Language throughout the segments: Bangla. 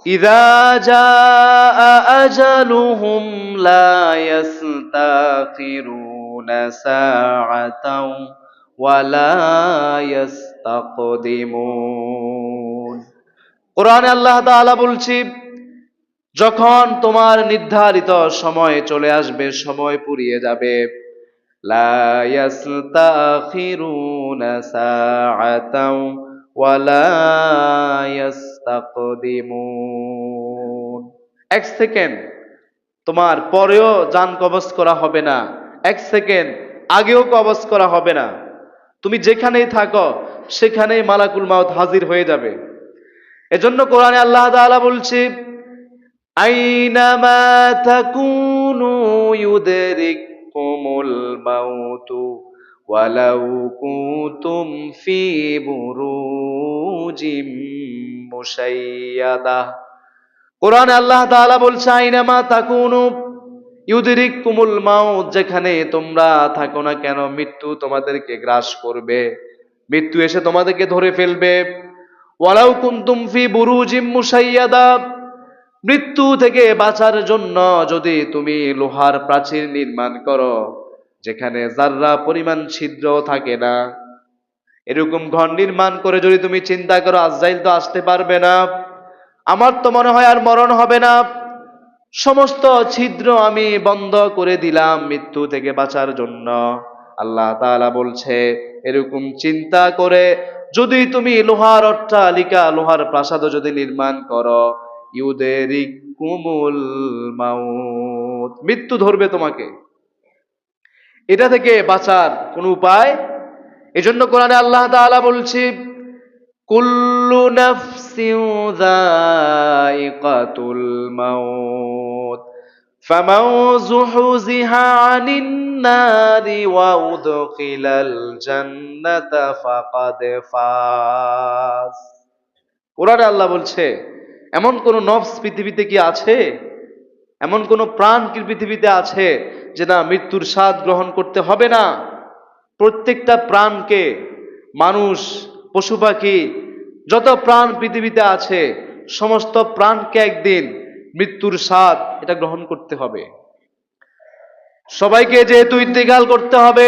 ইযা জাআ আজালুহুম লা ইস্তাখিরুনা সাআতাও ওয়া লা ইস্তাকদিমুন। কোরআনে আল্লাহ তাআলা বলছি, যখন তোমার নির্ধারিত সময় চলে আসবে, সময় ফুরিয়ে যাবে, লা ইস্তাখিরুনা সাআতাও ওয়া লা ইস্তাকদিমুন। এক সেকেন্ড তোমার পরেও জান কবজ করা হবে না, এক সেকেন্ড আগেও কবজ করা হবে না। তুমি যেখানেই থাকো সেখানেই মালাকুল মাউত হাজির হয়ে যাবে। এজন্য কোরআনে আল্লাহ তাআলা বলছে, আইনামা তাকুনু ইউদরিকুমুল মাউতু ওয়ালাউ কুনতুম ফি বুরুজিম মুশাইয়াদা। কোরআনে আল্লাহ তাআলা বলছে, আইনামা তাকুনু ইউদরিকুমুল মাউত, যেখানে তোমরা থাকো না কেন মৃত্যু তোমাদেরকে গ্রাস করবে, মৃত্যু এসে তোমাদেরকে ধরে ফেলবে। ওয়ালাউ কুনতুম ফি বুরুজিম মুশাইয়াদা, মৃত্যু থেকে বাঁচার জন্য যদি তুমি লোহার প্রাচীর নির্মাণ করো যেখানে যাররা পরিমাণ ছিদ্র থাকে না, এরকম ঘর নির্মাণ করে যদি তুমি চিন্তা করো আজরাইল তো আসতে পারবে না, আমার তো মনে হয় আর মরণ হবে না, সমস্ত ছিদ্র আমি বন্ধ করে দিলাম মৃত্যু থেকে বাঁচার জন্য। আল্লাহ তাআলা বলছে, এরকম চিন্তা করে যদি তুমি লোহার অট্টালিকা, লোহার প্রাসাদ যদি নির্মাণ করো, ইউদেরিকুমুল মাউত, মৃত্যু ধরবে তোমাকে, এটা থেকে বাঁচার কোন উপায়। এজন্য কোরআনে আল্লাহ তাআলা বলছে, কুল্লু নাফসিন যায়িকাতুল মাউত ফামান যুহযিহা আনিন নারি ওয়া উদখিলাল জান্নাতা ফাকাদ ফাজ। কোরআনে আল্লাহ বলছে, এমন কোন নফস পৃথিবীতে কি আছে, এমন কোন প্রাণ কি পৃথিবীতে আছে যে না মৃত্যুর স্বাদ গ্রহণ করতে হবে না? প্রত্যেকটা প্রাণকে, মানুষ, পশু পাখি, যত প্রাণ পৃথিবীতে আছে সমস্ত প্রাণকে একদিন মৃত্যুর স্বাদ এটা গ্রহণ করতে হবে। সবাইকে যেহেতু ইন্তেকাল করতে হবে,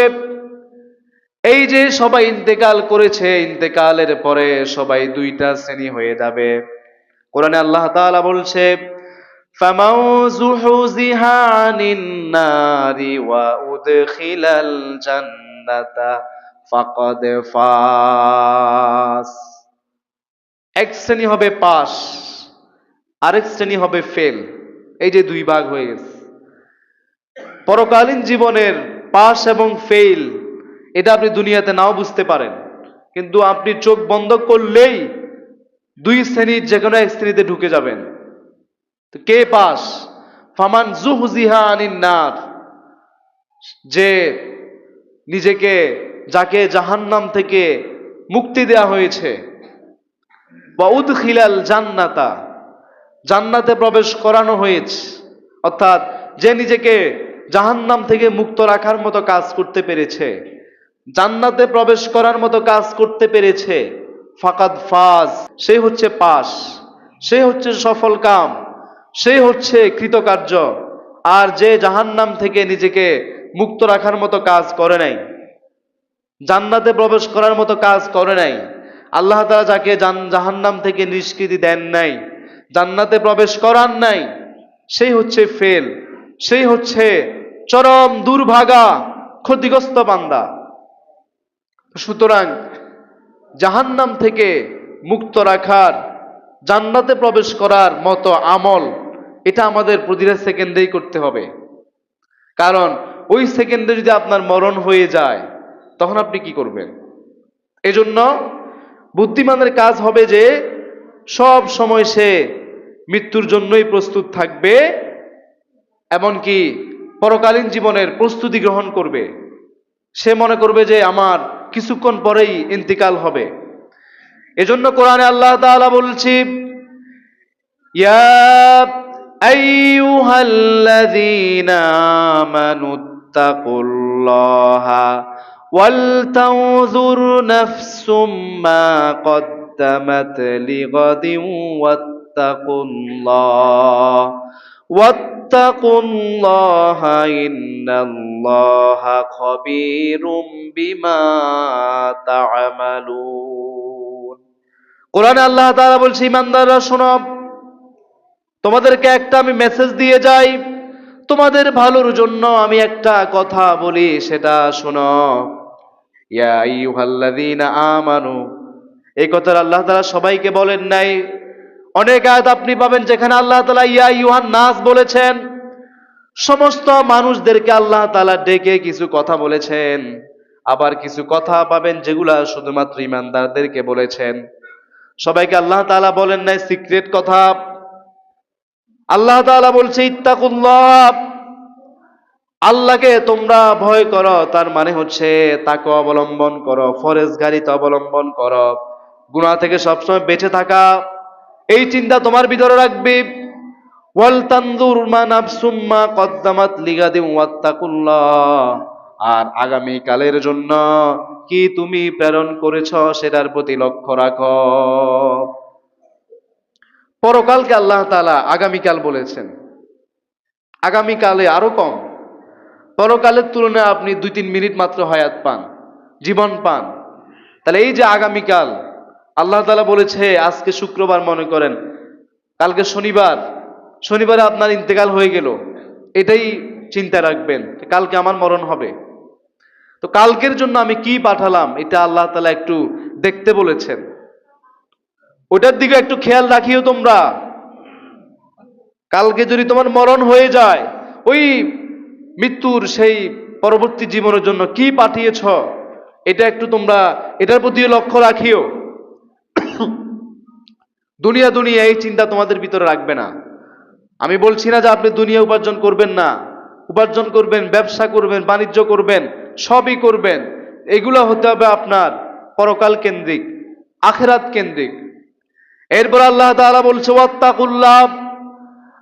এই যে সবাই ইন্তেকাল করেছে, ইন্তেকালের পরে সবাই দুইটা শ্রেণী হয়ে যাবে। কোরআনে আল্লাহ তাআলা বলছে, ফামান যুহযিহা আনিন নারি ওয়া উদখিলাল জান্নাতা ফাকাদ ফাজ। এক শ্রেণী হবে পাস, আরেক শ্রেণী হবে ফেল। এই যে দুই ভাগ হয়ে গেছে। পরকালীন জীবনের পাস এবং ফেল এটা আপনি দুনিয়াতে নাও বুঝতে পারেন, কিন্তু আপনি চোখ বন্ধ করলেই দুই শ্রেণীর যে কোনো এক শ্রেণীতে ঢুকে যাবেন। তো কে পাস? ফামান যুহযিহা আনিন নার, যে নিজেকে, যাকে জাহান্নাম থেকে মুক্তি দেয়া হয়েছে, ওয়া উদখিলাল জান্নাতা, জান্নাতে প্রবেশ করানো হয়েছে, অর্থাৎ যে নিজেকে জাহান্নাম থেকে মুক্ত রাখার মতো কাজ করতে পেরেছে, জান্নাতে প্রবেশ করার মতো কাজ করতে পেরেছে, ফাকাদ ফাজ, সে হচ্ছে পাস, সে হচ্ছে সফল কাম, সে হচ্ছে কৃতকার্য। আর যে জাহান্নাম থেকে নিজেকে মুক্ত রাখার মতো কাজ করে নাই, জান্নাতে প্রবেশ করার মতো কাজ করে নাই, আল্লাহ তাআলা যাকে জাহান্নাম থেকে নিষ্কৃতি দেন নাই, জান্নাতে প্রবেশ করান নাই, সেই হচ্ছে ফেল, সেই হচ্ছে চরম দুর্ভাগা ক্ষতিগ্রস্ত বান্দা। সুতরাং জাহান্নাম থেকে মুক্ত রাখার, জান্নাতে প্রবেশ করার মতো আমল এটা আমাদের প্রতিটা সেকেন্ডেই করতে হবে। কারণ ওই সেকেন্ডে যদি আপনার মরণ হয়ে যায় তখন আপনি কি করবেন? এজন্য বুদ্ধিমানের কাজ হবে যে সব সময় সে মৃত্যুর জন্যই প্রস্তুত থাকবে, এমনকি পরকালীন জীবনের প্রস্তুতি গ্রহণ করবে। সে মনে করবে যে আমার কিছুক্ষণ পরেই ইন্তিকাল হবে। এজন্য কোরআনে আল্লাহ তাআলা বলছি, ইয়া আইয়ুহাল্লাযীনা আমানুত্তাকুল্লাহা ওয়াল তানজুর নাফসুম মা কদ্দামাত লিগাদিন ওয়াত্তাকুল্লাহ ওয়াত্তাকুল্লাহ ইন্নাল্লাহা খাবীরুম বিমা তা'মালুন। কোরআনে আল্লাহ তাআলা বলছে, ঈমানদাররা শোনো, তোমাদেরকে একটা আমি মেসেজ দিয়ে যাই, তোমাদের ভালোর জন্য আমি একটা কথা বলি, সেটা শোনো। ইয়া আইয়ুহাল্লাযীনা আমানু, এই কথাটা আল্লাহ তাআলা সবাইকে বলেন নাই। অনেক আয়াত আপনি পাবেন যেখানে আল্লাহ তাআলা ইয়া আইয়ুহান নাস বলেছেন, সমস্ত মানুষদেরকে আল্লাহ তাআলা ডেকে কিছু কথা বলেছেন। আবার কিছু কথা পাবেন যেগুলা শুধুমাত্র ঈমানদারদেরকে বলেছেন, সবাইকে আল্লাহ তাআলা বলেন নাই সিক্রেট কথা। আল্লাহ তাআলা বলছে ইত্তাকুল্লাহ, আল্লাহকে তোমরা ভয় করো, তার মানে হচ্ছে তাকওয়া অবলম্বন করো, ফরজগারিতা অবলম্বন করো, গুনাহ থেকে সবসময় বেঁচে থাকা, এই চিন্তা তোমার ভিতরে রাখবে। ওয়াল তানজুর মা নাফসুম মা কদ্দামাত লিগাদিন ওয়াত্তাকুল্লাহ, আর আগামী কালের জন্য কি তুমি প্রেরণ করেছো সেটার প্রতি লক্ষ্য রাখো। পরকালকে আল্লাহ তাআলা আগামীকাল বলেছেন, আগামীকালে আরো কম। পরকালের তুলনায় আপনি 2-3 মিনিট মাত্র হায়াত পান, জীবন পান। তাহলে এই যে আগামীকাল, আল্লাহ তাআলা বলেছে আজকে শুক্রবার মনে করেন, কালকে শনিবার, শনিবারে আপনার ইন্তেকাল হয়ে গেল, এটাই চিন্তা রাখবেন কালকে আমার মরণ হবে। তো কালকের জন্য আমি কি পাঠালাম এটা আল্লাহ তাআলা একটু দেখতে বলেছেন, ওটার দিকে একটু খেয়াল রাখিও তোমরা। কালকে যদি তোমার মরণ হয়ে যায়, ওই মৃত্যুর সেই পরবর্তী জীবনের জন্য কি পাঠিয়েছ এটা একটু তোমরা এটার প্রতি লক্ষ্য রাখিও। দুনিয়া দুনিয়া এই চিন্তা তোমাদের ভিতরে রাখবে না। আমি বলছি না যে আপনি দুনিয়া উপার্জন করবেন না, উপার্জন করবেন, ব্যবসা করবেন, বাণিজ্য করবেন, সবই করবেন। এগুলো হতে হবে আপনার পরকাল কেন্দ্রিক, আখিরাত কেন্দ্রিক। এরপর আল্লাহ তাআলা বলছে ওয়াত্তাকুল্লাহ,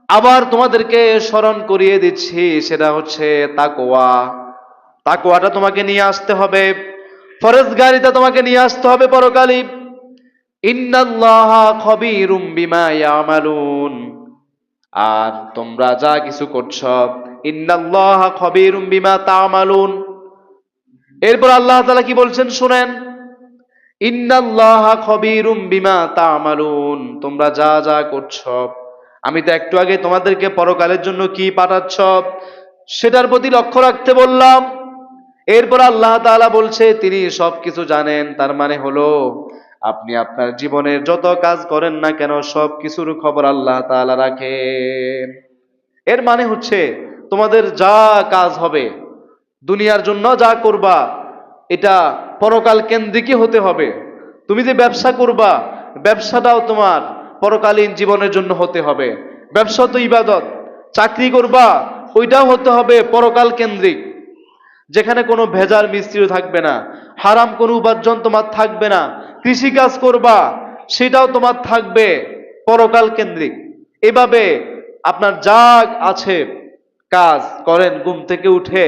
আবার তোমাদেরকে স্মরণ করিয়ে দিচ্ছি, সেটা হচ্ছে তাকওয়া। তাকওয়াটা তোমাকে নিয়ে আসতে হবে, ফরজগারিতা তোমাকে নিয়ে আসতে হবে পরকালে। ইন্নাল্লাহা খাবীরুম বিমা ইয়ামালুন, আর তোমরা যা কিছু করছো, ইন্নাল্লাহা খাবীরুম বিমা তা'মালুন। এরপর আল্লাহ তাআলা কি বলছেন শুনেন, ইন্নাল্লাহা খাবীরুম বিমা তা'মালুন, তোমরা যা যা করছো, আমি তো একটু আগে তোমাদেরকে পরকালের জন্য কি পাঠাচ্ছ সেটার প্রতি লক্ষ্য রাখতে বললাম। এরপর আল্লাহ তাআলা বলছে তিনি সবকিছু জানেন, তার মানে হলো আপনি আপনার জীবনের যত কাজ করেন না কেন সবকিছুর খবর আল্লাহ তাআলা রাখেন। এর মানে হচ্ছে তোমাদের যা কাজ হবে, দুনিয়ার জন্য যা করবা, এটা পরকাল কেন্দ্রিকই হতে হবে। তুমি যে ব্যবসা করবা, ব্যবসাটাও তোমার পরকালীন জীবনের জন্য হতে হবে। ব্যবসা তো ইবাদত। চাকরি করবা, ওইটাও হতে হবে পরকাল কেন্দ্রিক, যেখানে কোনো ভেজাল মিস্ত্রি থাকবে না, হারাম কোনো উপার্জন তোমার থাকবে না। কৃষি কাজ করবা, সেটাও তোমার থাকবে পরকাল কেন্দ্রিক। এভাবে আপনার যা আছে কাজ করেন, ঘুম থেকে উঠে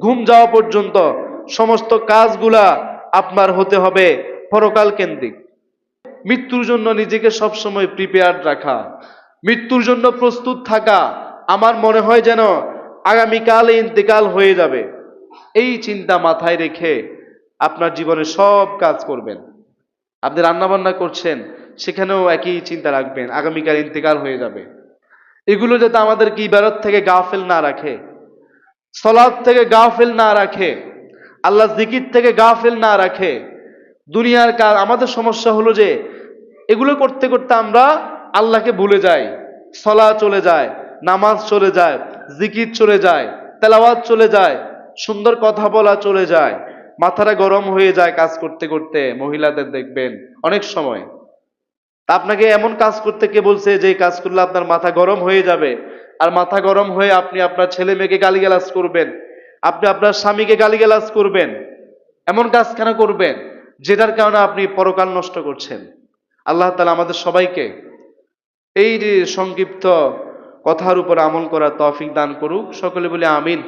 ঘুম যাওয়া পর্যন্ত সমস্ত কাজগুলা আপনার হতে হবে পরকাল কেন্দ্রিক। মৃত্যুর জন্য নিজেকে সবসময় প্রিপেয়ার্ড রাখা, মৃত্যুর জন্য প্রস্তুত থাকা। আমার মনে হয় যেন আগামীকালে ইন্তেকাল হয়ে যাবে, এই চিন্তা মাথায় রেখে আপনার জীবনে সব কাজ করবেন। আপনি রান্না বান্না করছেন, সেখানেও একই চিন্তা রাখবেন আগামীকাল ইন্তেকাল হয়ে যাবে। এগুলো যাতে আমাদেরকে ইবাদত থেকে গাফেল না রাখে, সালাত থেকে গাফেল না রাখে, আল্লাহ জিকির থেকে গাফেল না রাখে। দুনিয়ার কাজ, আমাদের সমস্যা হলো যে এগুলো করতে করতে আমরা আল্লাহকে ভুলে যাই। সালাত চলে যায়, নামাজ চলে যায়, জিকির চলে যায়, তেলাওয়াত চলে যায়, সুন্দর কথা বলা চলে যায়, মাথাটা গরম হয়ে যায় কাজ করতে করতে। মহিলাদের দেখবেন অনেক সময়, তা আপনাকে এমন কাজ করতে কে বলছে যে কাজ করলে আপনার মাথা গরম হয়ে যাবে? আর মাথা গরম হয়ে আপনি আপনার ছেলে মেয়েকে গালিগালাজ করবেন, আপনি আপনার স্বামীকে গালিগালাজ করবেন। এমন কাজ কেন করবেন যেটার কারণে আপনি পরকাল নষ্ট করছেন? আল্লাহ তাআলা আমাদের সবাইকে এই যে সংক্ষিপ্ত কথার উপর আমল করার তৌফিক দান করুক। সকলে বলে আমিন।